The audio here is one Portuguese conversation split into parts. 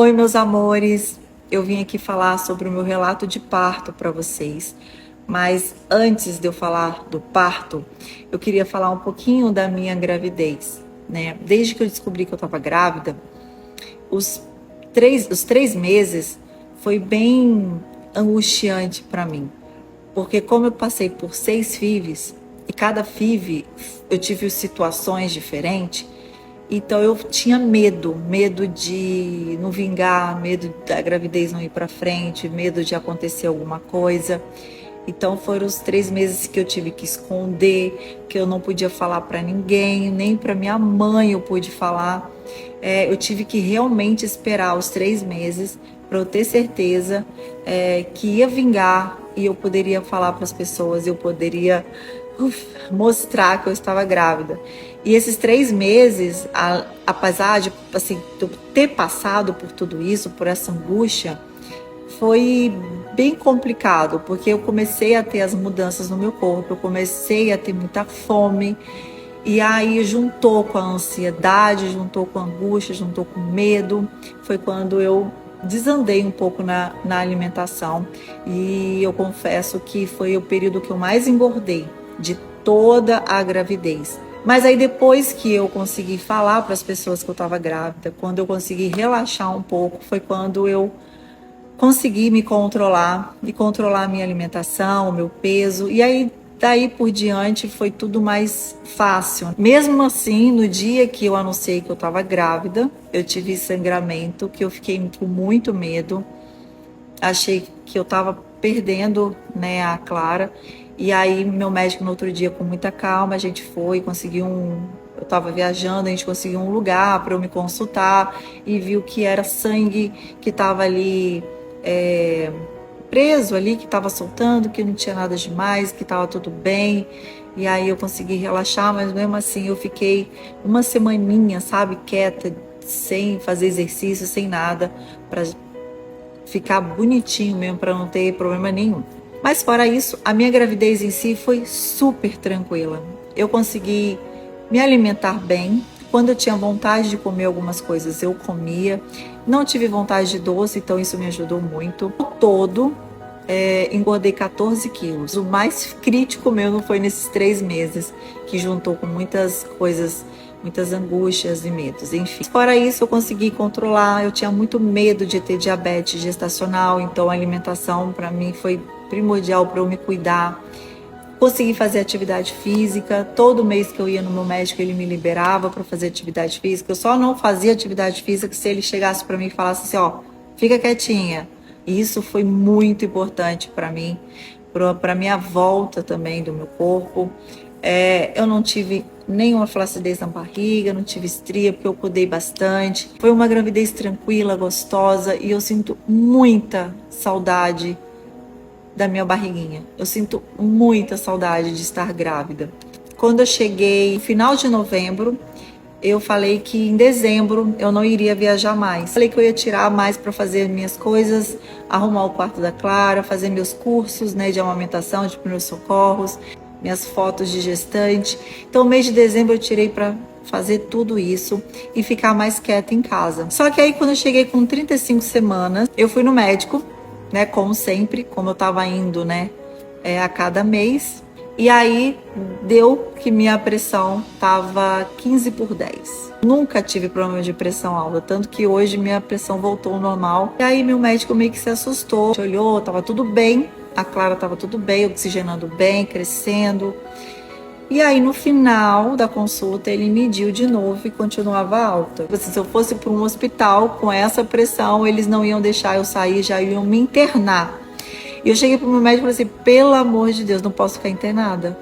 Oi, meus amores. Eu vim aqui falar sobre o meu relato de parto para vocês. Mas antes de eu falar do parto, eu queria falar um pouquinho da minha gravidez, né? Desde que eu descobri que eu estava grávida, os os três meses foi bem angustiante para mim. Porque como eu passei por 6 FIVs, e cada FIV eu tive situações diferentes, então eu tinha medo de não vingar, medo da gravidez não ir para frente, medo de acontecer alguma coisa. Então foram os 3 meses que eu tive que esconder, que eu não podia falar para ninguém, nem para minha mãe eu pude falar. Eu tive que realmente esperar os 3 meses para eu ter certeza que ia vingar e eu poderia falar para as pessoas, eu poderia mostrar que eu estava grávida. E esses 3 meses, apesar de assim, eu ter passado por tudo isso, por essa angústia, foi bem complicado, porque eu comecei a ter as mudanças no meu corpo, eu comecei a ter muita fome, e aí juntou com a ansiedade, juntou com a angústia, juntou com medo, foi quando eu desandei um pouco na alimentação, e eu confesso que foi o período que eu mais engordei de toda a gravidez. Mas aí depois que eu consegui falar para as pessoas que eu estava grávida, quando eu consegui relaxar um pouco, foi quando eu consegui me controlar e controlar a minha alimentação, o meu peso. E aí daí por diante foi tudo mais fácil. Mesmo assim, no dia que eu anunciei que eu estava grávida, eu tive sangramento, que eu fiquei com muito medo. Achei que eu estava perdendo, né, a Clara. E aí meu médico no outro dia, com muita calma, a gente foi, conseguiu eu estava viajando, a gente conseguiu um lugar para eu me consultar e viu que era sangue que estava ali é, preso ali, que estava soltando, que não tinha nada demais, que estava tudo bem. E aí eu consegui relaxar, mas mesmo assim eu fiquei uma semaninha, sabe, quieta, sem fazer exercício, sem nada, para ficar bonitinho mesmo, para não ter problema nenhum. Mas fora isso, a minha gravidez em si foi super tranquila. Eu consegui me alimentar bem. Quando eu tinha vontade de comer algumas coisas, eu comia. Não tive vontade de doce, então isso me ajudou muito. No todo, engordei 14 quilos. O mais crítico meu não foi nesses 3 meses, que juntou com muitas coisas, muitas angústias e medos, enfim. Fora isso, eu consegui controlar. Eu tinha muito medo de ter diabetes gestacional, então a alimentação para mim foi primordial para eu me cuidar. Consegui fazer atividade física. Todo mês que eu ia no meu médico, ele me liberava para fazer atividade física. Eu só não fazia atividade física se ele chegasse para mim e falasse assim, ó, fica quietinha. E isso foi muito importante para mim, para minha volta também do meu corpo. Eu não tive nenhuma flacidez na barriga, não tive estria, porque eu cuidei bastante. Foi uma gravidez tranquila, gostosa, e eu sinto muita saudade da minha barriguinha. Eu sinto muita saudade de estar grávida. Quando eu cheguei no final de novembro, eu falei que em dezembro eu não iria viajar mais. Falei que eu ia tirar mais para fazer minhas coisas, arrumar o quarto da Clara, fazer meus cursos, né, de amamentação, de primeiros socorros, minhas fotos de gestante. Então, o mês de dezembro eu tirei para fazer tudo isso e ficar mais quieta em casa. Só que aí, quando eu cheguei com 35 semanas, eu fui no médico, né, como sempre, como eu estava indo, né, a cada mês. E aí deu que minha pressão tava 15/10. Nunca tive problema de pressão alta, tanto que hoje minha pressão voltou ao normal. E aí meu médico meio que se assustou, olhou, tava tudo bem, a Clara tava tudo bem, oxigenando bem, crescendo. E aí no final da consulta ele mediu de novo e continuava alta. Se eu fosse para um hospital com essa pressão, eles não iam deixar eu sair, já iam me internar. E eu cheguei pro meu médico e falei assim, pelo amor de Deus, não posso ficar internada.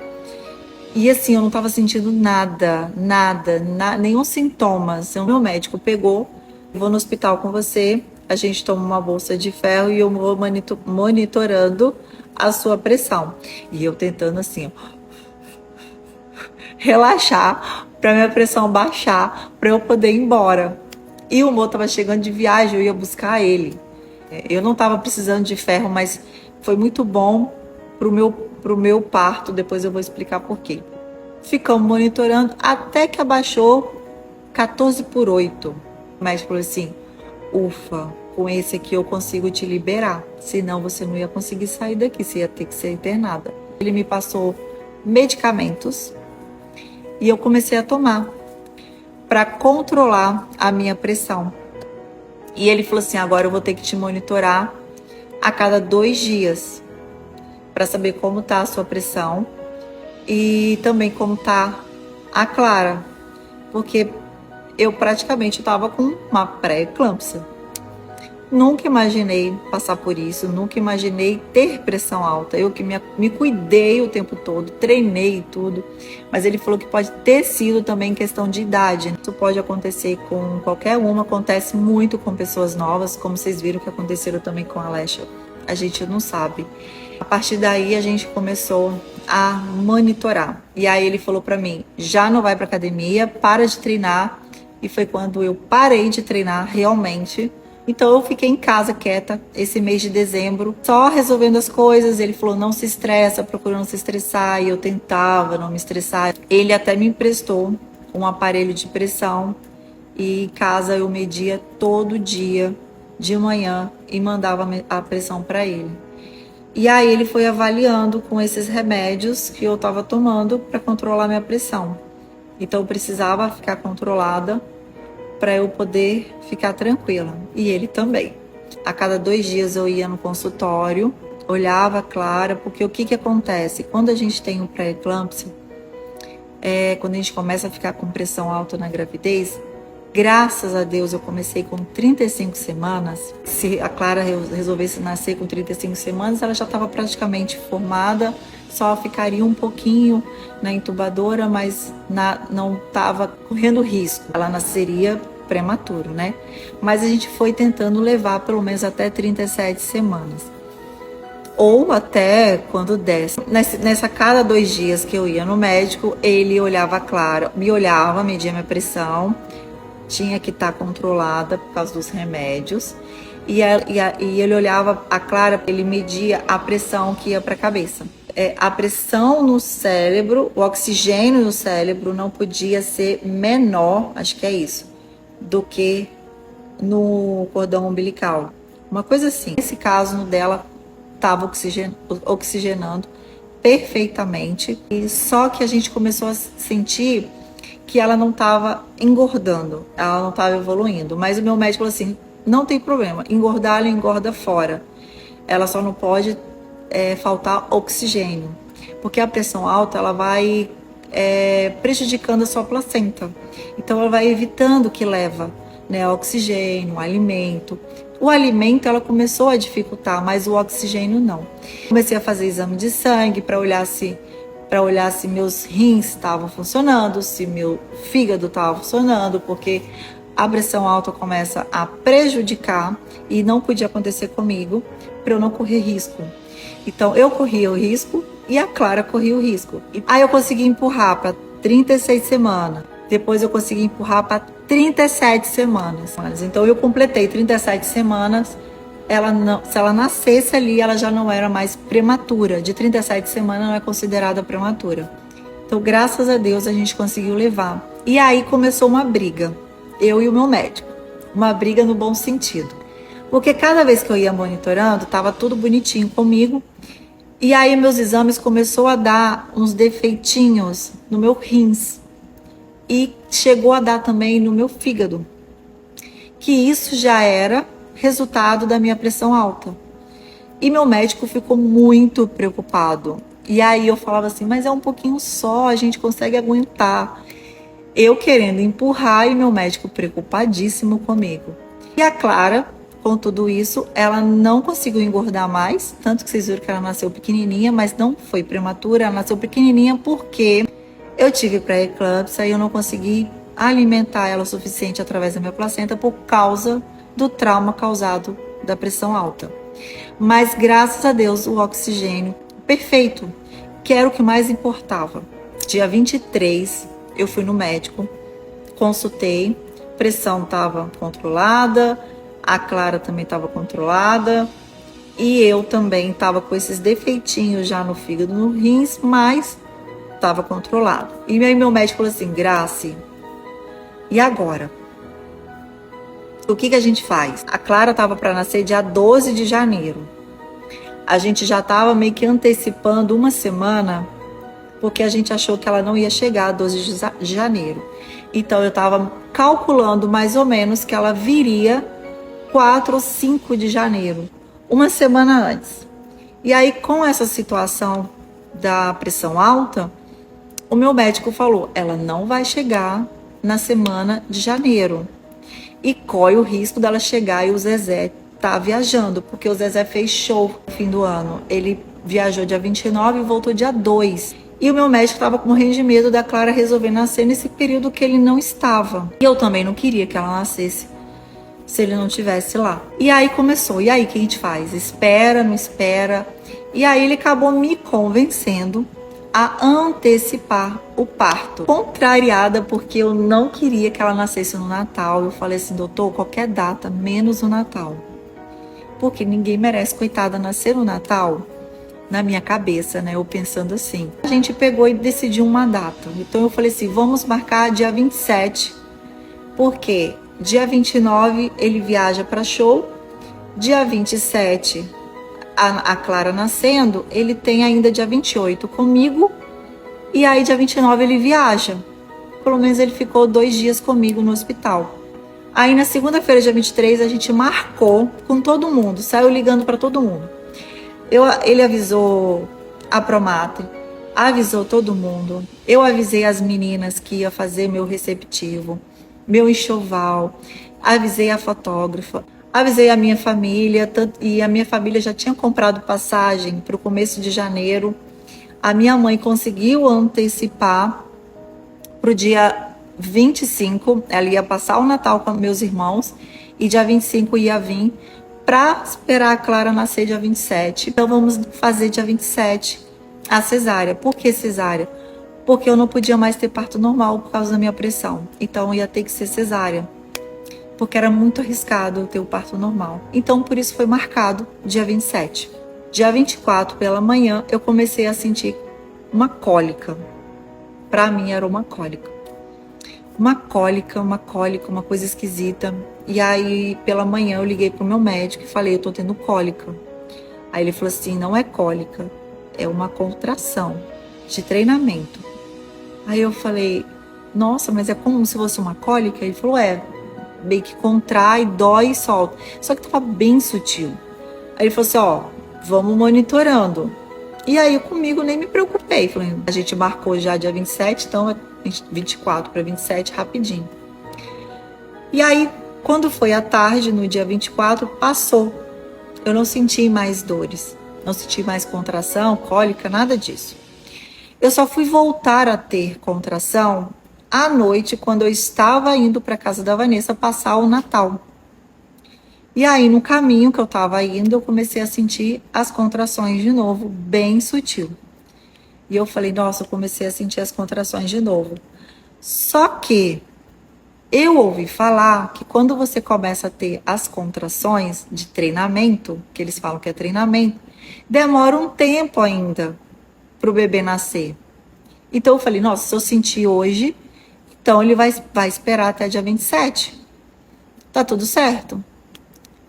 E assim, eu não tava sentindo nada, nenhum sintoma. Assim, o meu médico pegou, vou no hospital com você, a gente toma uma bolsa de ferro e eu vou monitorando a sua pressão. E eu tentando assim, ó, relaxar para minha pressão baixar, para eu poder ir embora. E o Mo tava chegando de viagem, eu ia buscar ele. Eu não estava precisando de ferro, mas foi muito bom pro meu parto. Depois eu vou explicar por quê. Ficamos monitorando até que abaixou 14/8. O médico falou assim, ufa, com esse aqui eu consigo te liberar, senão você não ia conseguir sair daqui, você ia ter que ser internada. Ele me passou medicamentos e eu comecei a tomar para controlar a minha pressão. E ele falou assim, agora eu vou ter que te monitorar a cada 2 dias para saber como tá a sua pressão e também como tá a Clara, porque eu praticamente estava com uma pré-eclâmpsia. Nunca imaginei passar por isso, nunca imaginei ter pressão alta. Eu que me cuidei o tempo todo, treinei tudo, mas ele falou que pode ter sido também questão de idade. Isso pode acontecer com qualquer uma, acontece muito com pessoas novas, como vocês viram que aconteceram também com a Alexia. A gente não sabe. A partir daí a gente começou a monitorar. E aí ele falou para mim, já não vai para academia, para de treinar. E foi quando eu parei de treinar realmente. Então eu fiquei em casa quieta esse mês de dezembro, só resolvendo as coisas. Ele falou, não se estressa, procura não se estressar. E eu tentava não me estressar. Ele até me emprestou um aparelho de pressão. E em casa eu media todo dia, de manhã, e mandava a pressão para ele. E aí ele foi avaliando com esses remédios que eu estava tomando para controlar minha pressão. Então eu precisava ficar controlada para eu poder ficar tranquila. E ele também. A cada 2 dias eu ia no consultório, olhava a Clara, porque o que acontece? Quando a gente tem um pré-eclâmpsia, quando a gente começa a ficar com pressão alta na gravidez, graças a Deus eu comecei com 35 semanas. Se a Clara resolvesse nascer com 35 semanas, ela já estava praticamente formada, só ficaria um pouquinho na incubadora, mas não estava correndo risco. Ela nasceria prematuro, né? Mas a gente foi tentando levar pelo menos até 37 semanas. Ou até quando desse. Nessa cada 2 dias que eu ia no médico, ele olhava a Clara, me olhava, media minha pressão, tinha que estar controlada por causa dos remédios. E ele olhava a Clara, ele media a pressão que ia para a cabeça. A pressão no cérebro, o oxigênio no cérebro não podia ser menor, acho que é isso, do que no cordão umbilical. Uma coisa assim. Nesse caso, no dela, estava oxigenando perfeitamente. E só que a gente começou a sentir que ela não estava engordando, ela não estava evoluindo. Mas o meu médico falou assim, não tem problema, engordar ela engorda fora. Ela só não pode faltar oxigênio, porque a pressão alta ela vai prejudicando a sua placenta. Então ela vai evitando que leva, né, oxigênio, alimento. O alimento ela começou a dificultar, mas o oxigênio não. Comecei a fazer exame de sangue para olhar se meus rins estavam funcionando, se meu fígado estava funcionando, porque a pressão alta começa a prejudicar e não podia acontecer comigo para eu não correr risco. Então eu corria o risco e a Clara corria o risco. Aí eu consegui empurrar para 36 semanas. Depois eu consegui empurrar para 37 semanas. Então eu completei 37 semanas. Se ela nascesse ali, ela já não era mais prematura. De 37 semanas não é considerada prematura. Então, graças a Deus, a gente conseguiu levar. E aí começou uma briga, eu e o meu médico. Uma briga no bom sentido. Porque cada vez que eu ia monitorando, estava tudo bonitinho comigo. E aí meus exames começou a dar uns defeitinhos no meu rins. E chegou a dar também no meu fígado. Que isso já era resultado da minha pressão alta. E meu médico ficou muito preocupado. E aí eu falava assim, mas é um pouquinho só, a gente consegue aguentar. Eu querendo empurrar e meu médico preocupadíssimo comigo. E a Clara, com tudo isso, ela não conseguiu engordar mais, tanto que vocês viram que ela nasceu pequenininha, mas não foi prematura, ela nasceu pequenininha porque eu tive pré-eclâmpsia e eu não consegui alimentar ela o suficiente através da minha placenta por causa do trauma causado da pressão alta. Mas graças a Deus o oxigênio perfeito, que era o que mais importava. Dia 23 eu fui no médico, consultei, pressão estava controlada, a Clara também estava controlada e eu também estava com esses defeitinhos já no fígado, no rins, mas estava controlado. E aí meu médico falou assim, Grace, e agora? O que a gente faz? A Clara estava para nascer dia 12 de janeiro. A gente já estava meio que antecipando uma semana, porque a gente achou que ela não ia chegar a 12 de janeiro. Então eu estava calculando mais ou menos que ela viria 4 ou 5 de janeiro, uma semana antes. E aí, com essa situação da pressão alta, o meu médico falou, ela não vai chegar na semana de janeiro. E corre o risco dela chegar e o Zezé tá viajando, porque o Zezé fez show no fim do ano. Ele viajou dia 29 e voltou dia 2. E o meu médico estava morrendo de medo da Clara resolver nascer nesse período que ele não estava. E eu também não queria que ela nascesse se ele não estivesse lá. E aí começou. E aí, o que a gente faz? Espera, não espera? E aí ele acabou me convencendo a antecipar o parto. Contrariada, porque eu não queria que ela nascesse no Natal. Eu falei assim, doutor, qualquer data, menos o Natal. Porque ninguém merece, coitada, nascer no Natal. Na minha cabeça, né? Eu pensando assim. A gente pegou e decidiu uma data. Então eu falei assim, vamos marcar dia 27. Porque dia 29 ele viaja para show. Dia 27, a Clara nascendo, ele tem ainda dia 28 comigo. E aí dia 29 ele viaja. Pelo menos ele ficou 2 dias comigo no hospital. Aí na segunda-feira, dia 23, a gente marcou com todo mundo. Saiu ligando para todo mundo. Ele avisou a Promatre, avisou todo mundo. Eu avisei as meninas que ia fazer meu receptivo, meu enxoval. Avisei a fotógrafa. Avisei a minha família. E a minha família já tinha comprado passagem para o começo de janeiro. A minha mãe conseguiu antecipar para o dia 25. Ela ia passar o Natal com meus irmãos. E dia 25 ia vir para esperar a Clara nascer dia 27. Então vamos fazer dia 27 a cesárea. Por que cesárea? Porque eu não podia mais ter parto normal por causa da minha pressão. Então ia ter que ser cesárea. Porque era muito arriscado ter o parto normal. Então por isso foi marcado dia 27. Dia 24 pela manhã eu comecei a sentir uma cólica. Para mim era uma cólica. Uma cólica, uma coisa esquisita. E aí, pela manhã, eu liguei pro meu médico e falei, eu tô tendo cólica. Aí ele falou assim, não é cólica, é uma contração de treinamento. Aí eu falei, nossa, mas é como se fosse uma cólica? Ele falou, meio que contrai, dói e solta. Só que tava bem sutil. Aí ele falou assim, ó, vamos monitorando. E aí, comigo, nem me preocupei. Falei, a gente marcou já dia 27, então 24 para 27, rapidinho. E aí, quando foi à tarde, no dia 24, passou. Eu não senti mais dores, não senti mais contração, cólica, nada disso. Eu só fui voltar a ter contração à noite, quando eu estava indo para a casa da Vanessa passar o Natal. E aí, no caminho que eu estava indo, eu comecei a sentir as contrações de novo, bem sutil. E eu falei, nossa, eu comecei a sentir as contrações de novo. Só que eu ouvi falar que quando você começa a ter as contrações de treinamento, que eles falam que é treinamento, demora um tempo ainda para o bebê nascer. Então eu falei, nossa, se eu sentir hoje, então ele vai esperar até dia 27. Tá tudo certo?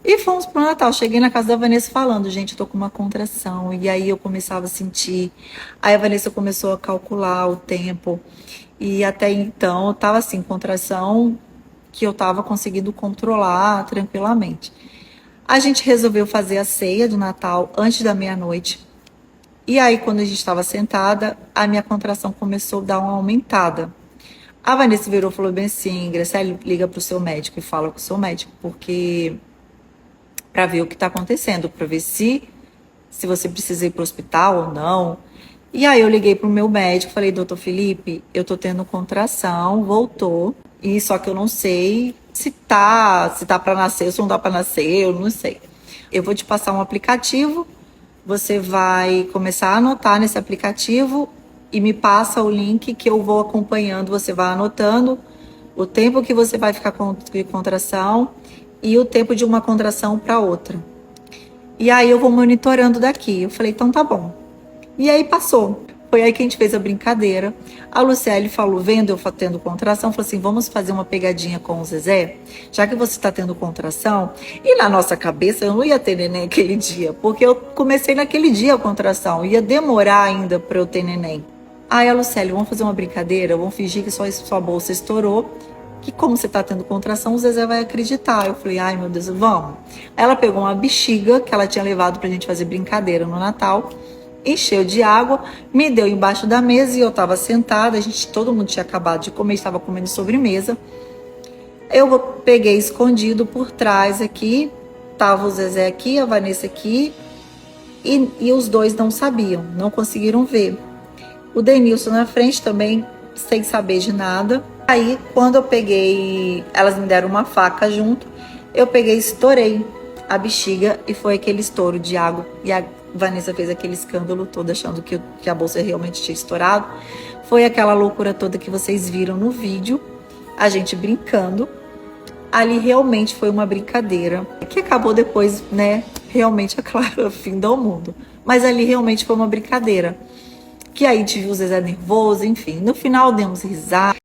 E fomos pro Natal. Cheguei na casa da Vanessa falando, gente, eu tô com uma contração. E aí eu começava a sentir. Aí a Vanessa começou a calcular o tempo. E até então eu tava assim, contração que eu tava conseguindo controlar tranquilamente. A gente resolveu fazer a ceia de Natal antes da meia-noite. E aí, quando a gente estava sentada, a minha contração começou a dar uma aumentada. A Vanessa virou e falou bem assim, Graciele, liga pro seu médico e fala com o seu médico, porque para ver o que está acontecendo, para ver se você precisa ir para o hospital ou não. E aí eu liguei pro meu médico, falei, doutor Felipe, eu tô tendo contração, voltou, e só que eu não sei se tá para nascer, ou se não dá para nascer, eu não sei. Eu vou te passar um aplicativo, você vai começar a anotar nesse aplicativo e me passa o link que eu vou acompanhando, você vai anotando o tempo que você vai ficar com contração e o tempo de uma contração para outra. E aí eu vou monitorando daqui. Eu falei, então tá bom. E aí passou. Foi aí que a gente fez a brincadeira. A Luciele falou, vendo eu tendo contração, falou assim, vamos fazer uma pegadinha com o Zezé? Já que você está tendo contração. E na nossa cabeça, eu não ia ter neném aquele dia, porque eu comecei naquele dia a contração. Ia demorar ainda para eu ter neném. Aí a Luciele, vamos fazer uma brincadeira? Vamos fingir que sua bolsa estourou, que como você tá tendo contração, o Zezé vai acreditar. Eu falei, ai meu Deus, vamos. Ela pegou uma bexiga que ela tinha levado pra gente fazer brincadeira no Natal, encheu de água, me deu embaixo da mesa e eu tava sentada, todo mundo tinha acabado de comer, estava comendo sobremesa. Eu peguei escondido por trás aqui, tava o Zezé aqui, a Vanessa aqui, e os dois não sabiam, não conseguiram ver. O Denilson na frente também, sem saber de nada. Aí, quando eu peguei, elas me deram uma faca junto, eu peguei e estourei a bexiga e foi aquele estouro de água. E a Vanessa fez aquele escândalo todo achando que a bolsa realmente tinha estourado. Foi aquela loucura toda que vocês viram no vídeo, a gente brincando. Ali realmente foi uma brincadeira, que acabou depois, né, realmente, é claro, fim do mundo. Mas ali realmente foi uma brincadeira. Que aí tive o Zezé nervoso, enfim. No final demos risada.